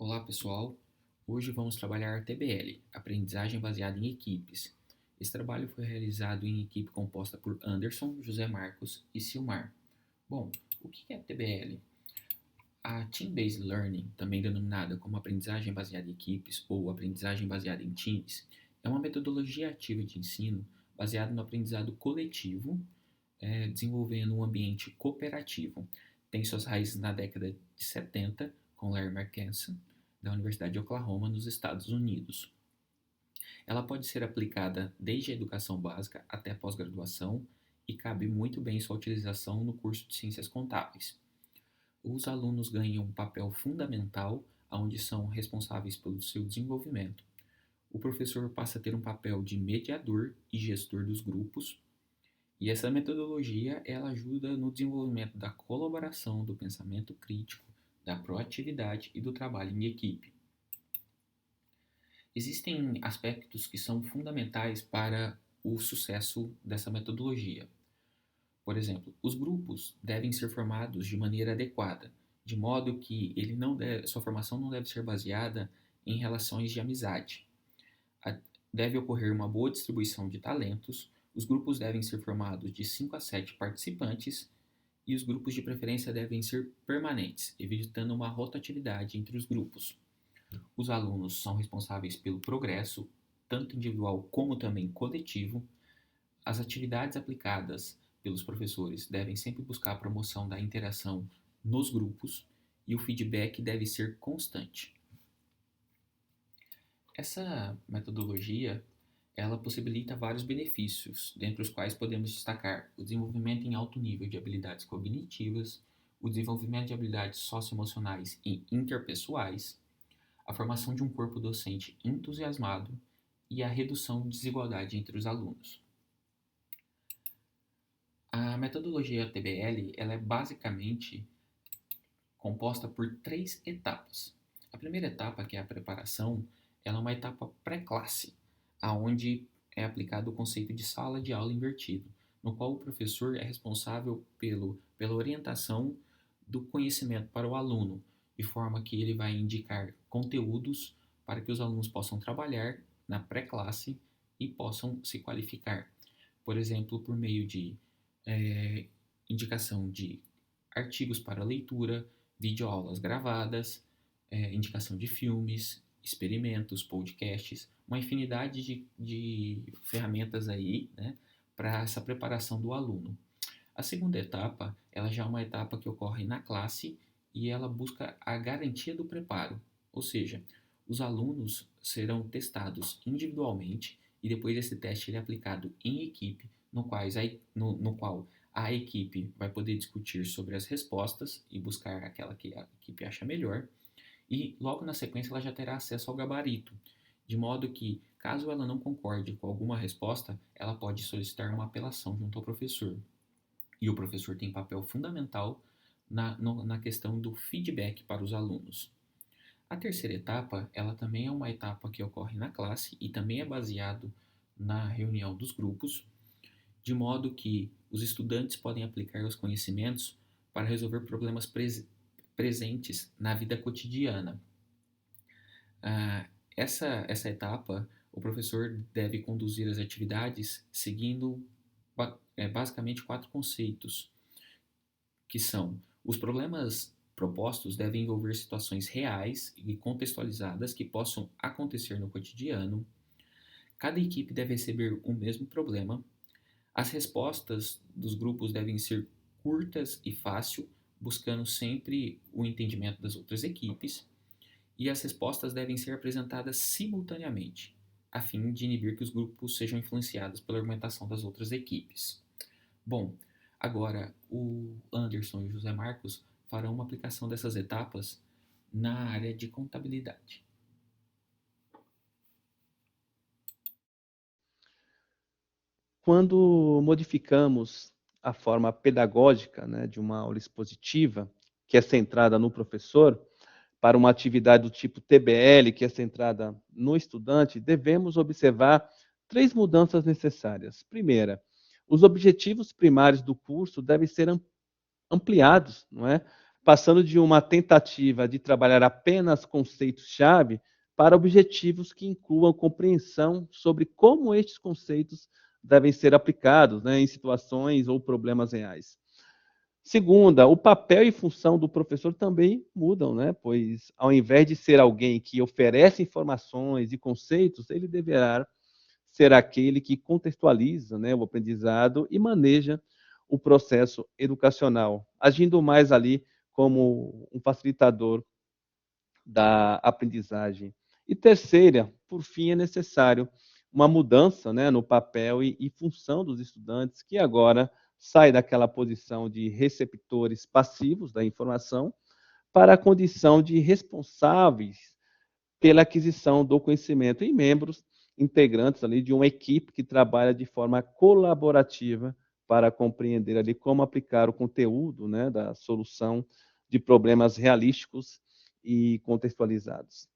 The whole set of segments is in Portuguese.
Olá, pessoal. Hoje vamos trabalhar a TBL, Aprendizagem Baseada em Equipes. Esse trabalho foi realizado em equipe composta por Anderson, José Marcos e Silmar. Bom, o que é TBL? A Team-Based Learning, também denominada como aprendizagem baseada em equipes ou aprendizagem baseada em times, é uma metodologia ativa de ensino baseada no aprendizado coletivo, desenvolvendo um ambiente cooperativo. Tem suas raízes na década de 70, com Larry McKenzie, da Universidade de Oklahoma, nos Estados Unidos. Ela pode ser aplicada desde a educação básica até a pós-graduação e cabe muito bem sua utilização no curso de Ciências Contábeis. Os alunos ganham um papel fundamental onde são responsáveis pelo seu desenvolvimento. O professor passa a ter um papel de mediador e gestor dos grupos, e essa metodologia ela ajuda no desenvolvimento da colaboração, do pensamento crítico, da proatividade e do trabalho em equipe. Existem aspectos que são fundamentais para o sucesso dessa metodologia. Por exemplo, os grupos devem ser formados de maneira adequada, de modo que sua formação não deve ser baseada em relações de amizade. Deve ocorrer uma boa distribuição de talentos, os grupos devem ser formados de 5 a 7 participantes e os grupos de preferência devem ser permanentes, evitando uma rotatividade entre os grupos. Os alunos são responsáveis pelo progresso, tanto individual como também coletivo. As atividades aplicadas pelos professores devem sempre buscar a promoção da interação nos grupos e o feedback deve ser constante. Essa metodologia ela possibilita vários benefícios, dentre os quais podemos destacar o desenvolvimento em alto nível de habilidades cognitivas, o desenvolvimento de habilidades socioemocionais e interpessoais, a formação de um corpo docente entusiasmado e a redução de desigualdade entre os alunos. A metodologia TBL ela é basicamente composta por 3 etapas. A primeira etapa, que é a preparação, ela é uma etapa pré-classe, onde é aplicado o conceito de sala de aula invertido, no qual o professor é responsável pela orientação do conhecimento para o aluno, de forma que ele vai indicar conteúdos para que os alunos possam trabalhar na pré-classe e possam se qualificar. Por exemplo, por meio de indicação de artigos para leitura, videoaulas gravadas, indicação de filmes, experimentos, podcasts, uma infinidade de ferramentas aí, né, para essa preparação do aluno. A segunda etapa, ela já é uma etapa que ocorre na classe e ela busca a garantia do preparo, ou seja, os alunos serão testados individualmente e depois desse teste ele é aplicado em equipe, no qual a equipe vai poder discutir sobre as respostas e buscar aquela que a equipe acha melhor, e logo na sequência ela já terá acesso ao gabarito, de modo que, caso ela não concorde com alguma resposta, ela pode solicitar uma apelação junto ao professor. E o professor tem papel fundamental na questão do feedback para os alunos. A terceira etapa, ela também é uma etapa que ocorre na classe e também é baseado na reunião dos grupos, de modo que os estudantes podem aplicar os conhecimentos para resolver problemas presentes na vida cotidiana. Essa etapa, o professor deve conduzir as atividades seguindo basicamente 4 conceitos, que são: os problemas propostos devem envolver situações reais e contextualizadas que possam acontecer no cotidiano, cada equipe deve receber o mesmo problema, as respostas dos grupos devem ser curtas e fáceis, buscando sempre o entendimento das outras equipes, e as respostas devem ser apresentadas simultaneamente, a fim de inibir que os grupos sejam influenciados pela argumentação das outras equipes. Bom, agora o Anderson e o José Marcos farão uma aplicação dessas etapas na área de contabilidade. Quando modificamos a forma pedagógica, né, de uma aula expositiva, que é centrada no professor, para uma atividade do tipo TBL, que é centrada no estudante, devemos observar 3 mudanças necessárias. Primeira, os objetivos primários do curso devem ser ampliados, não é? passando de uma tentativa de trabalhar apenas conceitos-chave para objetivos que incluam compreensão sobre como estes conceitos devem ser aplicados, né, em situações ou problemas reais. Segunda, o papel e função do professor também mudam, né? Pois, ao invés de ser alguém que oferece informações e conceitos, ele deverá ser aquele que contextualiza, né, o aprendizado e maneja o processo educacional, agindo mais ali como um facilitador da aprendizagem. E terceira, por fim, é necessário uma mudança, né, no papel e função dos estudantes, que agora sai daquela posição de receptores passivos da informação para a condição de responsáveis pela aquisição do conhecimento em membros integrantes ali de uma equipe que trabalha de forma colaborativa para compreender ali como aplicar o conteúdo, né, da solução de problemas realísticos e contextualizados.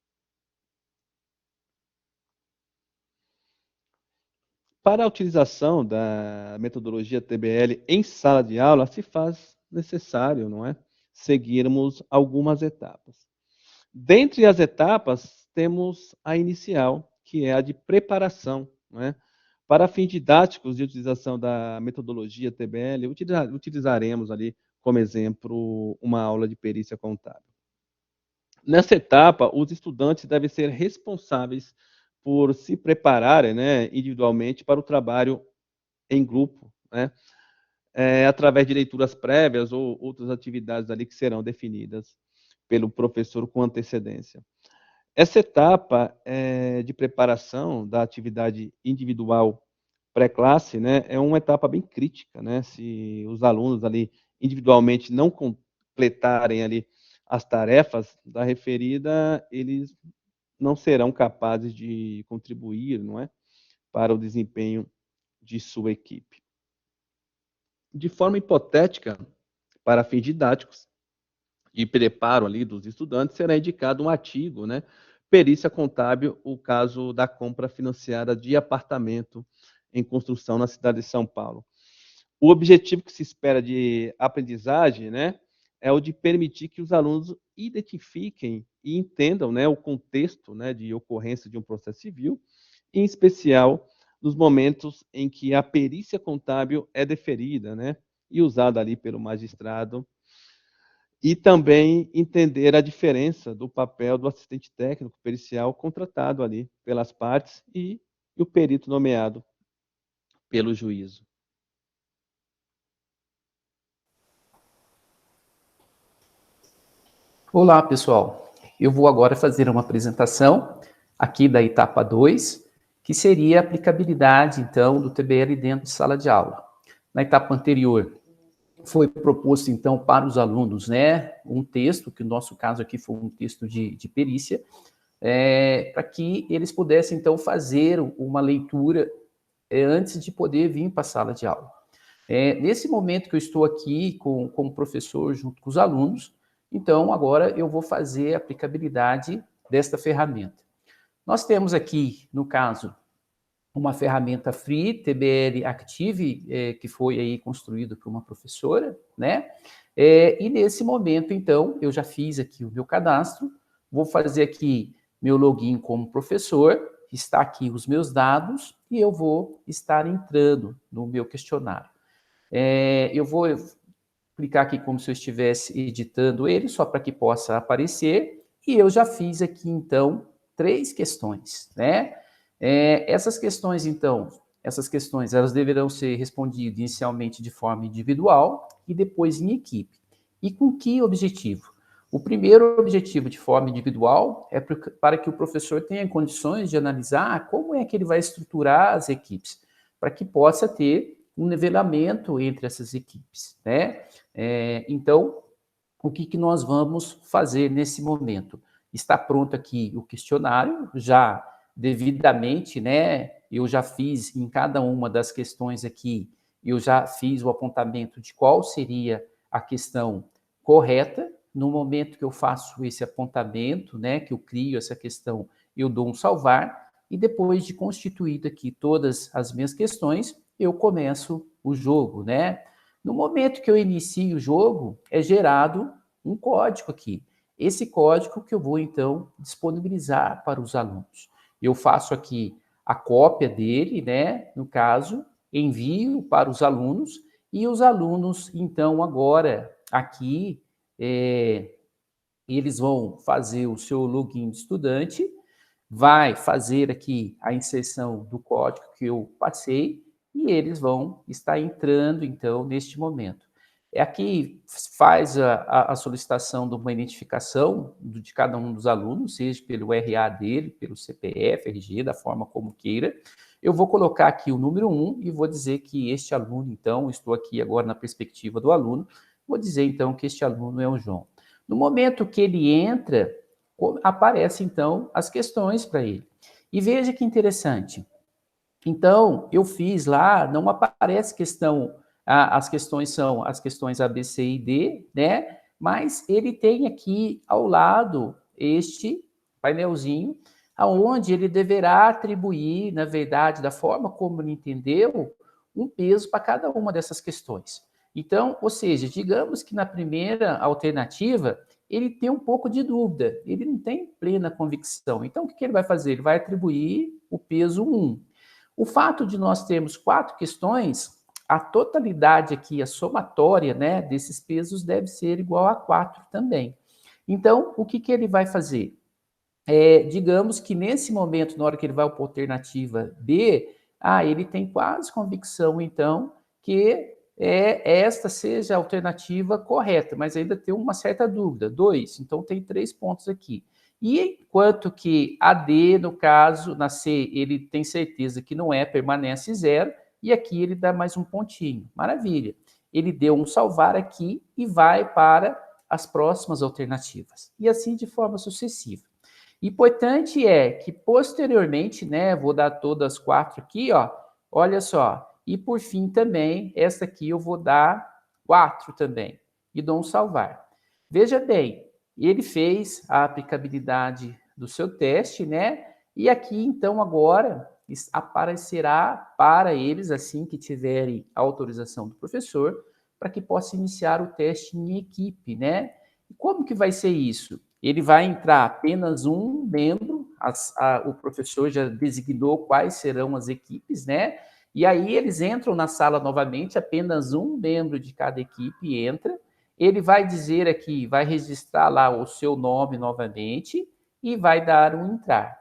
Para a utilização da metodologia TBL em sala de aula, se faz necessário, não é, seguirmos algumas etapas. Dentre as etapas, temos a inicial, que é a de preparação, não é? Para fins didáticos de utilização da metodologia TBL, utilizaremos ali como exemplo uma aula de perícia contábil. Nessa etapa, os estudantes devem ser responsáveis por se prepararem, né, individualmente para o trabalho em grupo, né, através de leituras prévias ou outras atividades ali que serão definidas pelo professor com antecedência. Essa etapa de preparação da atividade individual pré-classe, né, é uma etapa bem crítica, né, se os alunos ali individualmente não completarem ali as tarefas da referida, eles não serão capazes de contribuir, não é, para o desempenho de sua equipe. De forma hipotética, para fins didáticos, de preparo ali dos estudantes, será indicado um artigo, né, perícia contábil, o caso da compra financiada de apartamento em construção na cidade de São Paulo. O objetivo que se espera de aprendizagem, né, é o de permitir que os alunos identifiquem e entendam, né, o contexto, né, de ocorrência de um processo civil, em especial nos momentos em que a perícia contábil é deferida, né, e usada ali pelo magistrado, e também entender a diferença do papel do assistente técnico pericial contratado ali pelas partes e o perito nomeado pelo juízo. Olá, pessoal. Eu vou agora fazer uma apresentação aqui da etapa 2, que seria a aplicabilidade, então, do TBL dentro de sala de aula. Na etapa anterior, foi proposto, então, para os alunos, né, um texto, que no nosso caso aqui foi um texto de perícia, para que eles pudessem, então, fazer uma leitura antes de poder vir para a sala de aula. Nesse momento que eu estou aqui como professor junto com os alunos, então, agora eu vou fazer a aplicabilidade desta ferramenta. Nós temos aqui, no caso, uma ferramenta free, TBL Active, que foi aí construído por uma professora, né? E nesse momento, então, eu já fiz aqui o meu cadastro, vou fazer aqui meu login como professor, está aqui os meus dados e eu vou estar entrando no meu questionário. Eu vou clicar aqui como se eu estivesse editando ele, só para que possa aparecer, e eu já fiz aqui, então, 3 questões, né? Essas questões, então, elas deverão ser respondidas inicialmente de forma individual e depois em equipe. E com que objetivo? O primeiro objetivo de forma individual é para que o professor tenha condições de analisar como é que ele vai estruturar as equipes, para que possa ter um nivelamento entre essas equipes, né? Então, o que nós vamos fazer nesse momento? Está pronto aqui o questionário, já devidamente, né? Eu já fiz em cada uma das questões aqui, eu já fiz o apontamento de qual seria a questão correta. No momento que eu faço esse apontamento, né, que eu crio essa questão, eu dou um salvar, e depois de constituído aqui todas as minhas questões, eu começo o jogo, né? No momento que eu inicio o jogo, é gerado um código aqui. Esse código que eu vou, então, disponibilizar para os alunos. Eu faço aqui a cópia dele, né? No caso, envio para os alunos, e os alunos, então, agora, aqui, eles vão fazer o seu login de estudante, vai fazer aqui a inserção do código que eu passei, e eles vão estar entrando, então, neste momento. Aqui faz a solicitação de uma identificação de cada um dos alunos, seja pelo RA dele, pelo CPF, RG, da forma como queira. Eu vou colocar aqui o número 1 e vou dizer que este aluno, então, estou aqui agora na perspectiva do aluno, vou dizer, então, que este aluno é o João. No momento que ele entra, aparecem, então, as questões para ele. E veja que interessante. Então, eu fiz lá, não aparece questão, as questões são as questões A, B, C e D, né? Mas ele tem aqui ao lado este painelzinho, aonde ele deverá atribuir, na verdade, da forma como ele entendeu, um peso para cada uma dessas questões. Então, ou seja, digamos que na primeira alternativa, ele tem um pouco de dúvida, ele não tem plena convicção. Então, o que ele vai fazer? Ele vai atribuir o peso 1. O fato de nós termos 4 questões, a totalidade aqui, a somatória, né, desses pesos deve ser igual a 4 também. Então, o que ele vai fazer? Digamos que nesse momento, na hora que ele vai para a alternativa B, ele tem quase convicção, então, que esta seja a alternativa correta, mas ainda tem uma certa dúvida. 2, então tem 3 pontos aqui. E enquanto que a D, no caso, na C, ele tem certeza que não permanece 0, e aqui ele dá mais um pontinho. Maravilha. Ele deu um salvar aqui e vai para as próximas alternativas. E assim de forma sucessiva. Importante é que posteriormente, né, vou dar todas as 4 aqui, ó, olha só, e por fim também, essa aqui eu vou dar 4 também, e dou um salvar. Veja bem, ele fez a aplicabilidade do seu teste, né, e aqui então agora aparecerá para eles, assim que tiverem a autorização do professor, para que possa iniciar o teste em equipe, né. E como que vai ser isso? Ele vai entrar apenas um membro, o professor já designou quais serão as equipes, né? E aí eles entram na sala novamente, apenas um membro de cada equipe entra, ele vai dizer aqui, vai registrar lá o seu nome novamente e vai dar um entrar.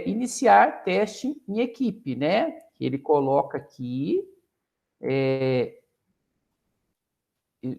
Iniciar teste em equipe, né? Ele coloca aqui,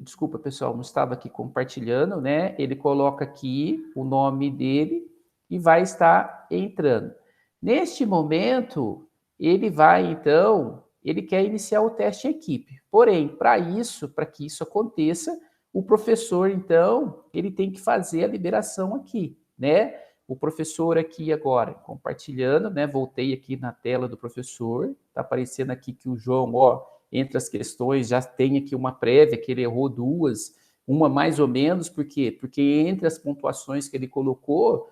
desculpa, pessoal, não estava aqui compartilhando, né? Ele coloca aqui o nome dele e vai estar entrando. Neste momento, ele vai, então, ele quer iniciar o teste em equipe. Porém, para que isso aconteça, o professor, então, ele tem que fazer a liberação aqui, né? O professor aqui agora, compartilhando, né? Voltei aqui na tela do professor, tá aparecendo aqui que o João, ó, entre as questões, já tem aqui uma prévia, que ele errou 2, uma mais ou menos, por quê? Porque entre as pontuações que ele colocou,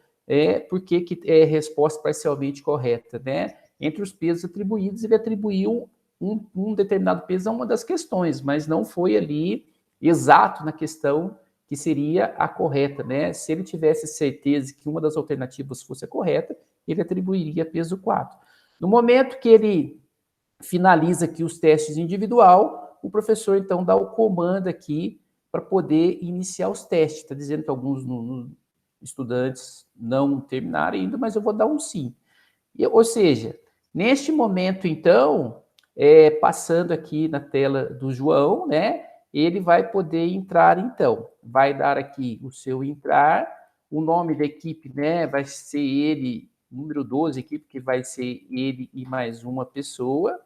porque que é resposta parcialmente correta, né? Entre os pesos atribuídos, ele atribuiu um determinado peso a uma das questões, mas não foi ali exato na questão que seria a correta, né? Se ele tivesse certeza que uma das alternativas fosse a correta, ele atribuiria peso 4. No momento que ele finaliza aqui os testes individual, o professor, então, dá o comando aqui para poder iniciar os testes. Está dizendo que alguns estudantes não terminaram ainda, mas eu vou dar um sim. Ou seja, neste momento, então, passando aqui na tela do João, né, ele vai poder entrar, então. Vai dar aqui o seu entrar, o nome da equipe, né, vai ser ele, número 12, equipe, que vai ser ele e mais uma pessoa.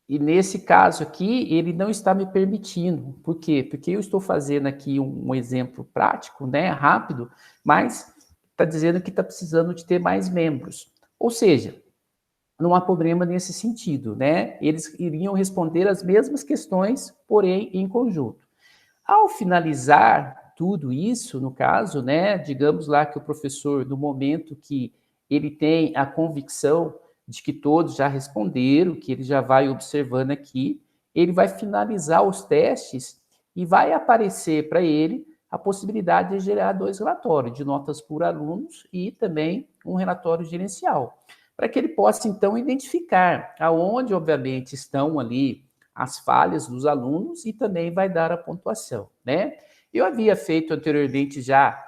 E nesse caso aqui, ele não está me permitindo. Por quê? Porque eu estou fazendo aqui um exemplo prático, né, rápido, mas está dizendo que está precisando de ter mais membros. Ou seja, não há problema nesse sentido, né? Eles iriam responder as mesmas questões, porém em conjunto. Ao finalizar tudo isso, no caso, né, digamos lá que o professor, no momento que ele tem a convicção de que todos já responderam, que ele já vai observando aqui, ele vai finalizar os testes e vai aparecer para ele a possibilidade de gerar 2 relatórios, de notas por alunos e também um relatório gerencial, para que ele possa, então, identificar aonde, obviamente, estão ali as falhas dos alunos e também vai dar a pontuação, né? Eu havia feito anteriormente já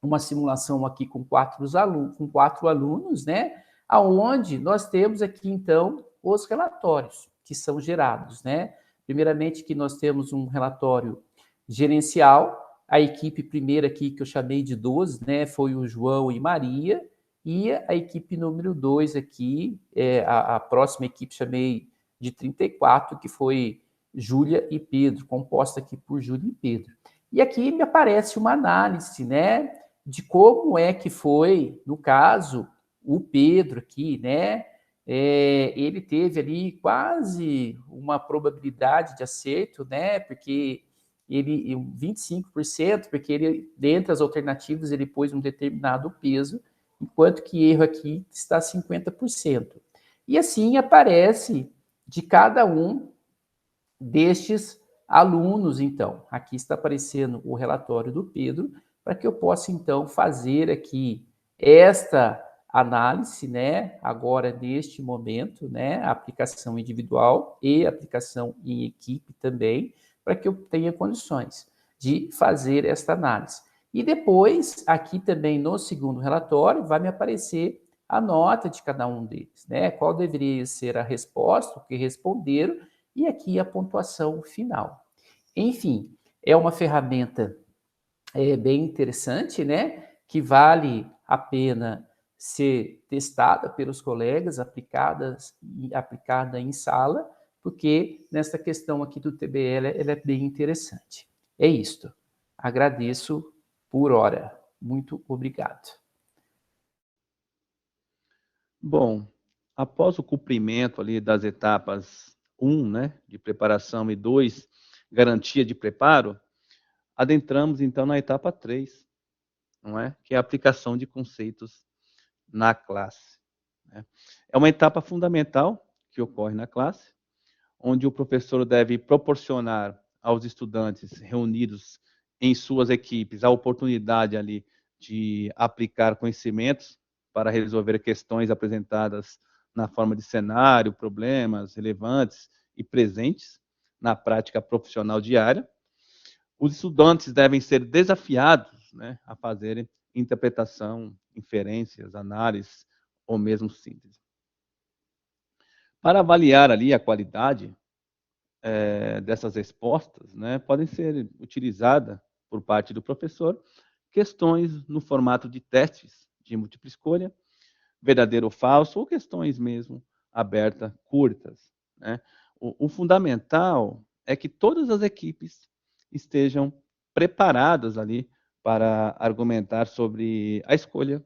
uma simulação aqui com 4 alunos, né? Aonde nós temos aqui, então, os relatórios que são gerados, né? Primeiramente que nós temos um relatório gerencial, a equipe primeira aqui que eu chamei de 12, né? Foi o João e Maria, e a equipe número 2 aqui, a próxima equipe chamei de 34, que foi Júlia e Pedro, composta aqui por Júlia e Pedro. E aqui me aparece uma análise, né? De como é que foi, no caso, o Pedro aqui, né? Ele teve ali quase uma probabilidade de acerto, né? Porque ele 25%, porque ele, dentre as alternativas, ele pôs um determinado peso, enquanto que erro aqui está 50%. E assim aparece de cada um destes alunos, então. Aqui está aparecendo o relatório do Pedro, para que eu possa, então, fazer aqui esta análise, né, agora neste momento, né, a aplicação individual e aplicação em equipe também, para que eu tenha condições de fazer esta análise. E depois, aqui também no segundo relatório, vai me aparecer a nota de cada um deles, né, qual deveria ser a resposta, o que responderam, e aqui a pontuação final. Enfim, é uma ferramenta bem interessante, né? Que vale a pena ser testada pelos colegas, aplicada em sala, porque nessa questão aqui do TBL ela é bem interessante. É isto. Agradeço por hora. Muito obrigado. Bom, após o cumprimento ali das etapas 1, né, de preparação e 2, garantia de preparo, adentramos então na etapa 3, não é? Que é a aplicação de conceitos na classe, né? É uma etapa fundamental que ocorre na classe, onde o professor deve proporcionar aos estudantes reunidos em suas equipes a oportunidade ali de aplicar conhecimentos para resolver questões apresentadas na forma de cenário, problemas relevantes e presentes na prática profissional diária. Os estudantes devem ser desafiados, né, a fazerem interpretação, inferências, análises ou mesmo síntese. Para avaliar ali a qualidade dessas respostas, né, podem ser utilizadas por parte do professor questões no formato de testes de múltipla escolha, verdadeiro ou falso, ou questões mesmo abertas, curtas, né? O fundamental é que todas as equipes estejam preparadas ali para argumentar sobre a escolha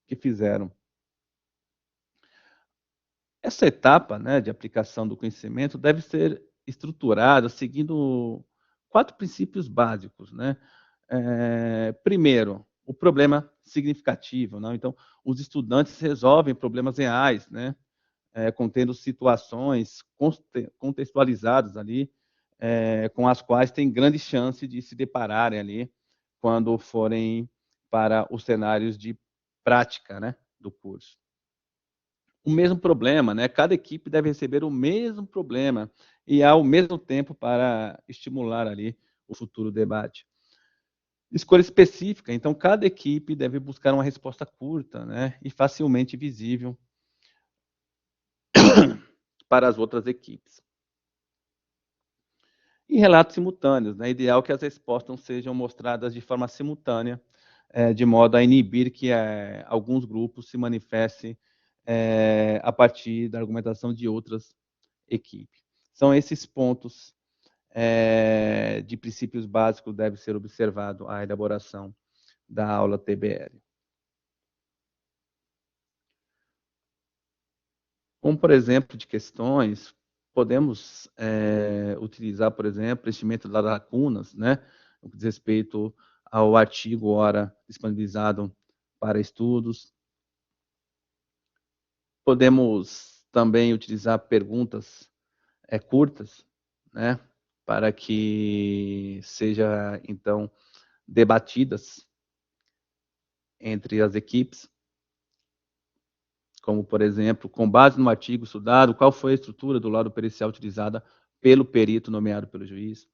que fizeram. Essa etapa, né, de aplicação do conhecimento deve ser estruturada seguindo 4 princípios básicos, né? Primeiro, o problema significativo, né? Então, os estudantes resolvem problemas reais, né? Contendo situações contextualizadas ali, com as quais tem grande chance de se depararem ali quando forem para os cenários de prática, né, do curso. O mesmo problema, né? Cada equipe deve receber o mesmo problema e ao mesmo tempo para estimular ali o futuro debate. Escolha específica, então cada equipe deve buscar uma resposta curta, né, e facilmente visível para as outras equipes. E relatos simultâneos, né? Ideal que as respostas sejam mostradas de forma simultânea, de modo a inibir que alguns grupos se manifestem a partir da argumentação de outras equipes. São esses pontos de princípios básicos deve ser observado a elaboração da aula TBL. Como, por exemplo, de questões, podemos utilizar, por exemplo, preenchimento das lacunas, né, no que diz respeito ao artigo ora disponibilizado para estudos. Podemos também utilizar perguntas curtas, né, para que seja, então, debatidas entre as equipes, como, por exemplo, com base no artigo estudado, qual foi a estrutura do laudo pericial utilizada pelo perito nomeado pelo juiz.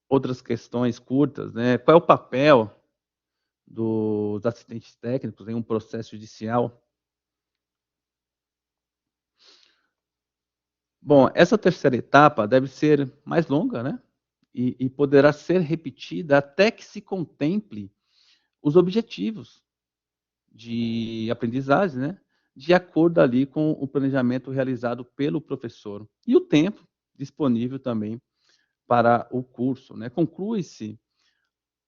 Outras questões curtas, né, qual é o papel dos assistentes técnicos em um processo judicial. Bom, essa terceira etapa deve ser mais longa, né? E poderá ser repetida até que se contemple os objetivos de aprendizagem, né? De acordo ali com o planejamento realizado pelo professor. E o tempo disponível também para o curso, né? Conclui-se,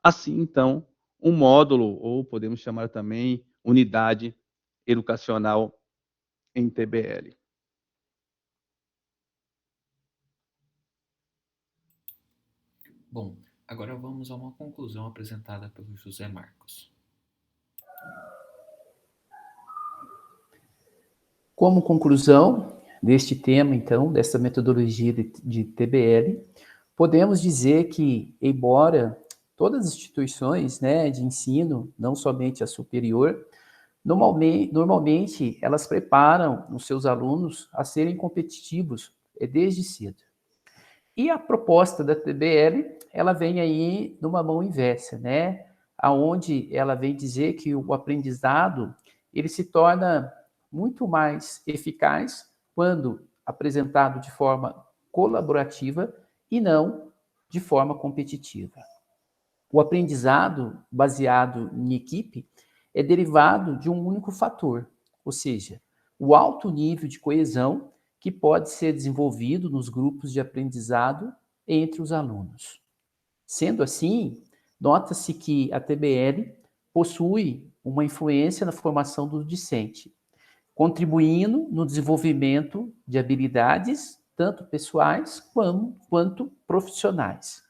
assim, então, um módulo, ou podemos chamar também unidade educacional em TBL. Bom, agora vamos a uma conclusão apresentada pelo José Marcos. Como conclusão deste tema, então, dessa metodologia de TBL, podemos dizer que, embora todas as instituições, né, de ensino, não somente a superior, normalmente elas preparam os seus alunos a serem competitivos desde cedo. E a proposta da TBL, ela vem aí numa mão inversa, né? Aonde ela vem dizer que o aprendizado, ele se torna muito mais eficaz quando apresentado de forma colaborativa e não de forma competitiva. O aprendizado baseado em equipe é derivado de um único fator, ou seja, o alto nível de coesão que pode ser desenvolvido nos grupos de aprendizado entre os alunos. Sendo assim, nota-se que a TBL possui uma influência na formação do discente, contribuindo no desenvolvimento de habilidades, tanto pessoais quanto profissionais,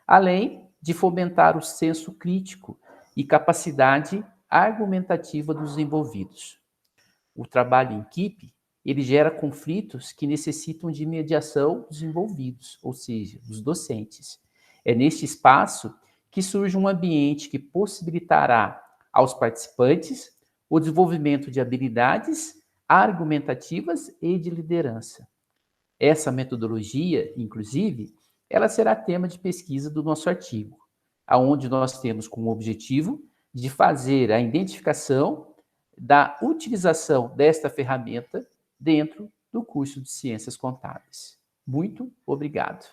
além de fomentar o senso crítico e capacidade argumentativa dos envolvidos. O trabalho em equipe, ele gera conflitos que necessitam de mediação dos envolvidos, ou seja, dos docentes. É neste espaço que surge um ambiente que possibilitará aos participantes o desenvolvimento de habilidades argumentativas e de liderança. Essa metodologia, inclusive, ela será tema de pesquisa do nosso artigo, aonde nós temos como objetivo de fazer a identificação da utilização desta ferramenta dentro do curso de Ciências Contábeis. Muito obrigado.